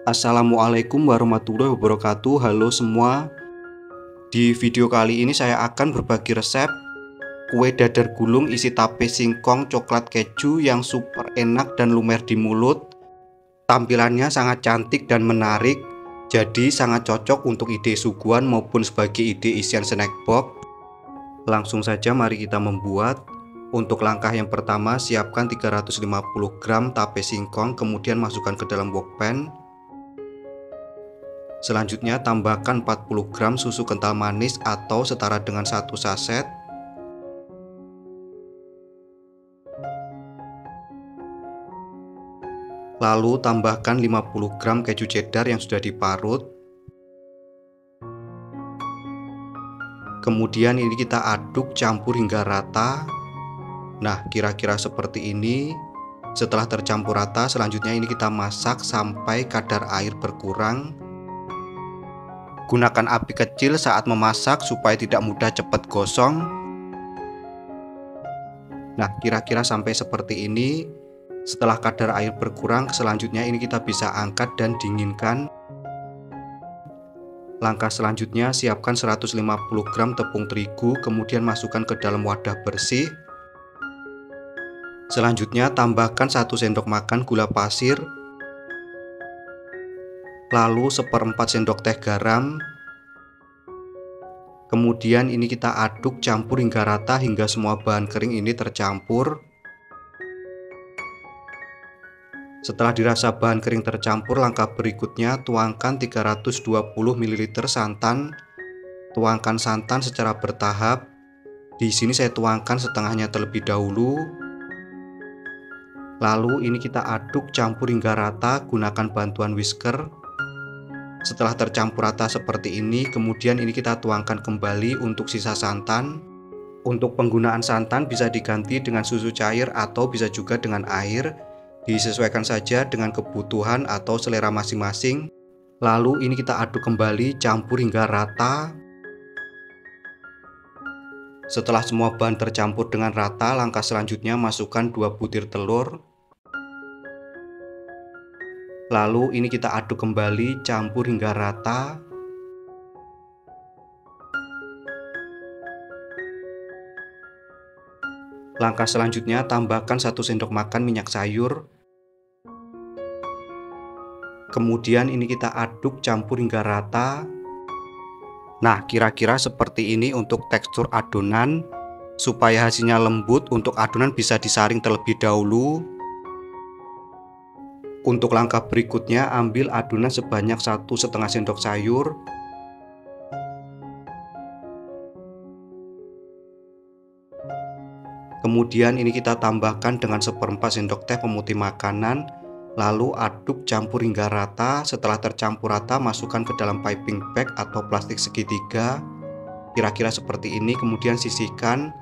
Assalamualaikum warahmatullahi wabarakatuh. Halo semua. Di video kali ini saya akan berbagi resep kue dadar gulung isi tape singkong coklat keju yang super enak dan lumer di mulut. Tampilannya sangat cantik dan menarik, jadi sangat cocok untuk ide suguhan maupun sebagai ide isian snack box. Langsung saja mari kita membuat. Untuk langkah yang pertama, siapkan 350 gram tape singkong, kemudian masukkan ke dalam wok pan. Selanjutnya tambahkan 40 gram susu kental manis atau setara dengan 1 saset. Lalu tambahkan 50 gram keju cheddar yang sudah diparut. Kemudian ini kita aduk campur hingga rata. Nah, kira-kira seperti ini. Setelah tercampur rata, selanjutnya ini kita masak sampai kadar air berkurang. Gunakan api kecil saat memasak supaya tidak mudah cepat gosong. Nah, kira-kira sampai seperti ini. Setelah kadar air berkurang, selanjutnya ini kita bisa angkat dan dinginkan. Langkah selanjutnya, siapkan 150 gram tepung terigu, kemudian masukkan ke dalam wadah bersih. Selanjutnya tambahkan 1 sendok makan gula pasir, lalu 1/4 sendok teh garam. Kemudian ini kita aduk campur hingga rata hingga semua bahan kering ini tercampur. Setelah dirasa bahan kering tercampur, langkah berikutnya tuangkan 320 ml santan. Tuangkan santan secara bertahap. Di sini saya tuangkan setengahnya terlebih dahulu. Lalu ini kita aduk campur hingga rata, gunakan bantuan whisker. Setelah tercampur rata seperti ini, kemudian ini kita tuangkan kembali untuk sisa santan. Untuk penggunaan santan bisa diganti dengan susu cair atau bisa juga dengan air. Disesuaikan saja dengan kebutuhan atau selera masing-masing. Lalu ini kita aduk kembali, campur hingga rata. Setelah semua bahan tercampur dengan rata, langkah selanjutnya masukkan 2 butir telur. Lalu ini kita aduk kembali, campur hingga rata. Langkah selanjutnya tambahkan 1 sendok makan minyak sayur. Kemudian ini kita aduk campur hingga rata. Nah, kira-kira seperti ini untuk tekstur adonan. Supaya hasilnya lembut, untuk adonan bisa disaring terlebih dahulu. Untuk langkah berikutnya, ambil adonan sebanyak 1,5 sendok sayur. Kemudian ini kita tambahkan dengan 1/4 sendok teh pemutih makanan. Lalu aduk campur hingga rata. Setelah tercampur rata, masukkan ke dalam piping bag atau plastik segitiga. Kira-kira seperti ini, kemudian sisihkan.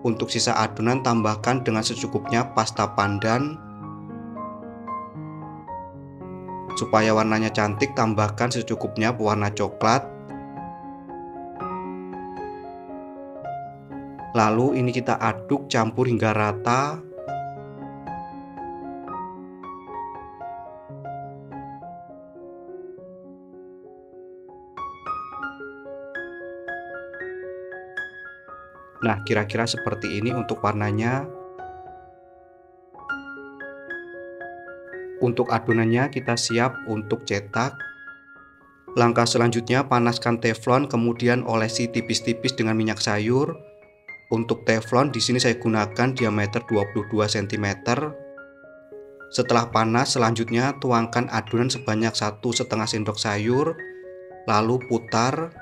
Untuk sisa adonan tambahkan dengan secukupnya pasta pandan. Supaya warnanya cantik, tambahkan secukupnya pewarna coklat. Lalu ini kita aduk campur hingga rata. Nah, kira-kira seperti ini untuk warnanya. Untuk adonannya kita siap untuk cetak. Langkah selanjutnya panaskan teflon, kemudian olesi tipis-tipis dengan minyak sayur. Untuk teflon di sini saya gunakan diameter 22 cm. Setelah panas, selanjutnya tuangkan adonan sebanyak 1,5 sendok sayur, lalu putar.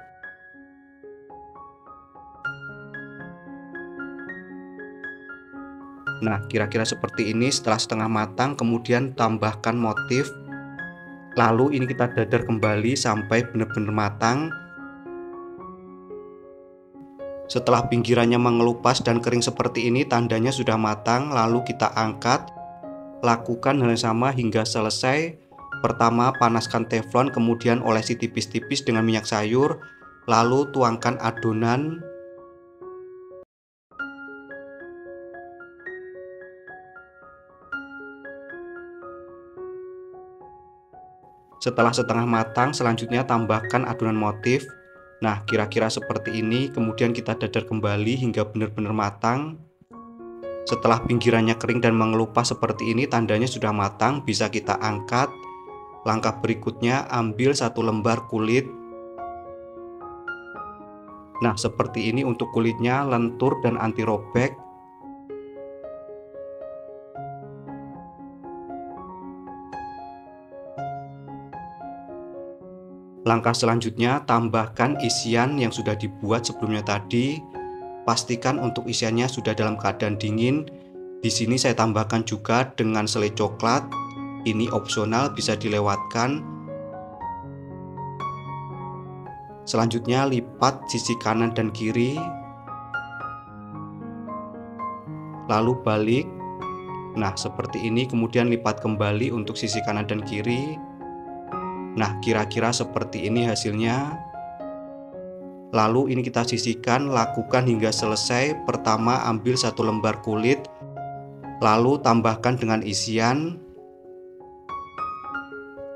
Nah, kira-kira seperti ini. Setelah setengah matang, kemudian tambahkan motif. Lalu ini kita dadar kembali sampai benar-benar matang. Setelah pinggirannya mengelupas dan kering seperti ini, tandanya sudah matang. Lalu kita angkat. Lakukan hal yang sama hingga selesai. Pertama, panaskan teflon, kemudian olesi tipis-tipis dengan minyak sayur. Lalu tuangkan adonan. Setelah setengah matang, selanjutnya tambahkan adonan motif. Nah, kira-kira seperti ini, kemudian kita dadar kembali hingga benar-benar matang. Setelah pinggirannya kering dan mengelupas seperti ini, tandanya sudah matang, bisa kita angkat. Langkah berikutnya, ambil 1 lembar kulit. Nah, seperti ini untuk kulitnya, lentur dan anti robek. Langkah selanjutnya, tambahkan isian yang sudah dibuat sebelumnya tadi. Pastikan untuk isiannya sudah dalam keadaan dingin. Di sini saya tambahkan juga dengan selai coklat. Ini opsional, bisa dilewatkan. Selanjutnya lipat sisi kanan dan kiri. Lalu balik. Nah, seperti ini, kemudian lipat kembali untuk sisi kanan dan kiri. Nah, kira-kira seperti ini hasilnya. Lalu ini kita sisihkan, lakukan hingga selesai. Pertama ambil 1 lembar kulit, lalu tambahkan dengan isian.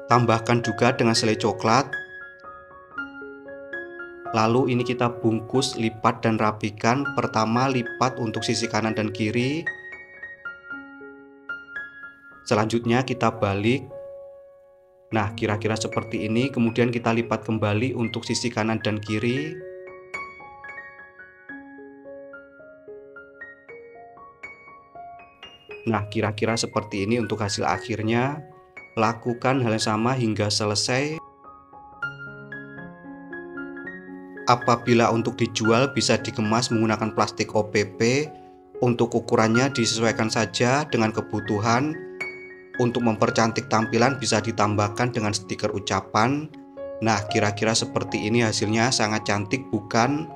Tambahkan juga dengan selai coklat. Lalu ini kita bungkus, lipat dan rapikan. Pertama lipat untuk sisi kanan dan kiri. Selanjutnya kita balik. Nah, kira-kira seperti ini, kemudian kita lipat kembali untuk sisi kanan dan kiri. Nah, kira-kira seperti ini untuk hasil akhirnya. Lakukan hal yang sama hingga selesai. Apabila untuk dijual, bisa dikemas menggunakan plastik OPP. Untuk ukurannya disesuaikan saja dengan kebutuhan. Untuk mempercantik tampilan bisa ditambahkan dengan stiker ucapan. Nah, kira-kira seperti ini hasilnya, sangat cantik bukan?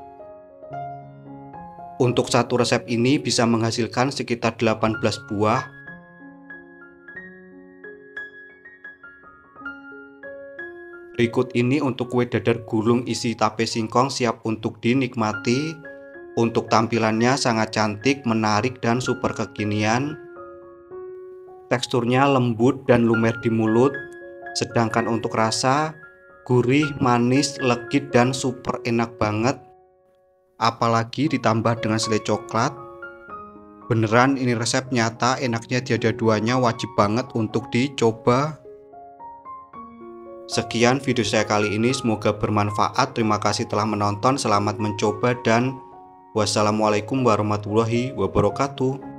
Untuk satu resep ini bisa menghasilkan sekitar 18 buah. Berikut ini untuk kue dadar gulung isi tape singkong siap untuk dinikmati. Untuk tampilannya sangat cantik, menarik, dan super kekinian. Teksturnya lembut dan lumer di mulut. Sedangkan untuk rasa, gurih, manis, legit, dan super enak banget. Apalagi ditambah dengan selai coklat. Beneran ini resep nyata, enaknya tiada duanya, wajib banget untuk dicoba. Sekian video saya kali ini, semoga bermanfaat. Terima kasih telah menonton, selamat mencoba, dan wassalamualaikum warahmatullahi wabarakatuh.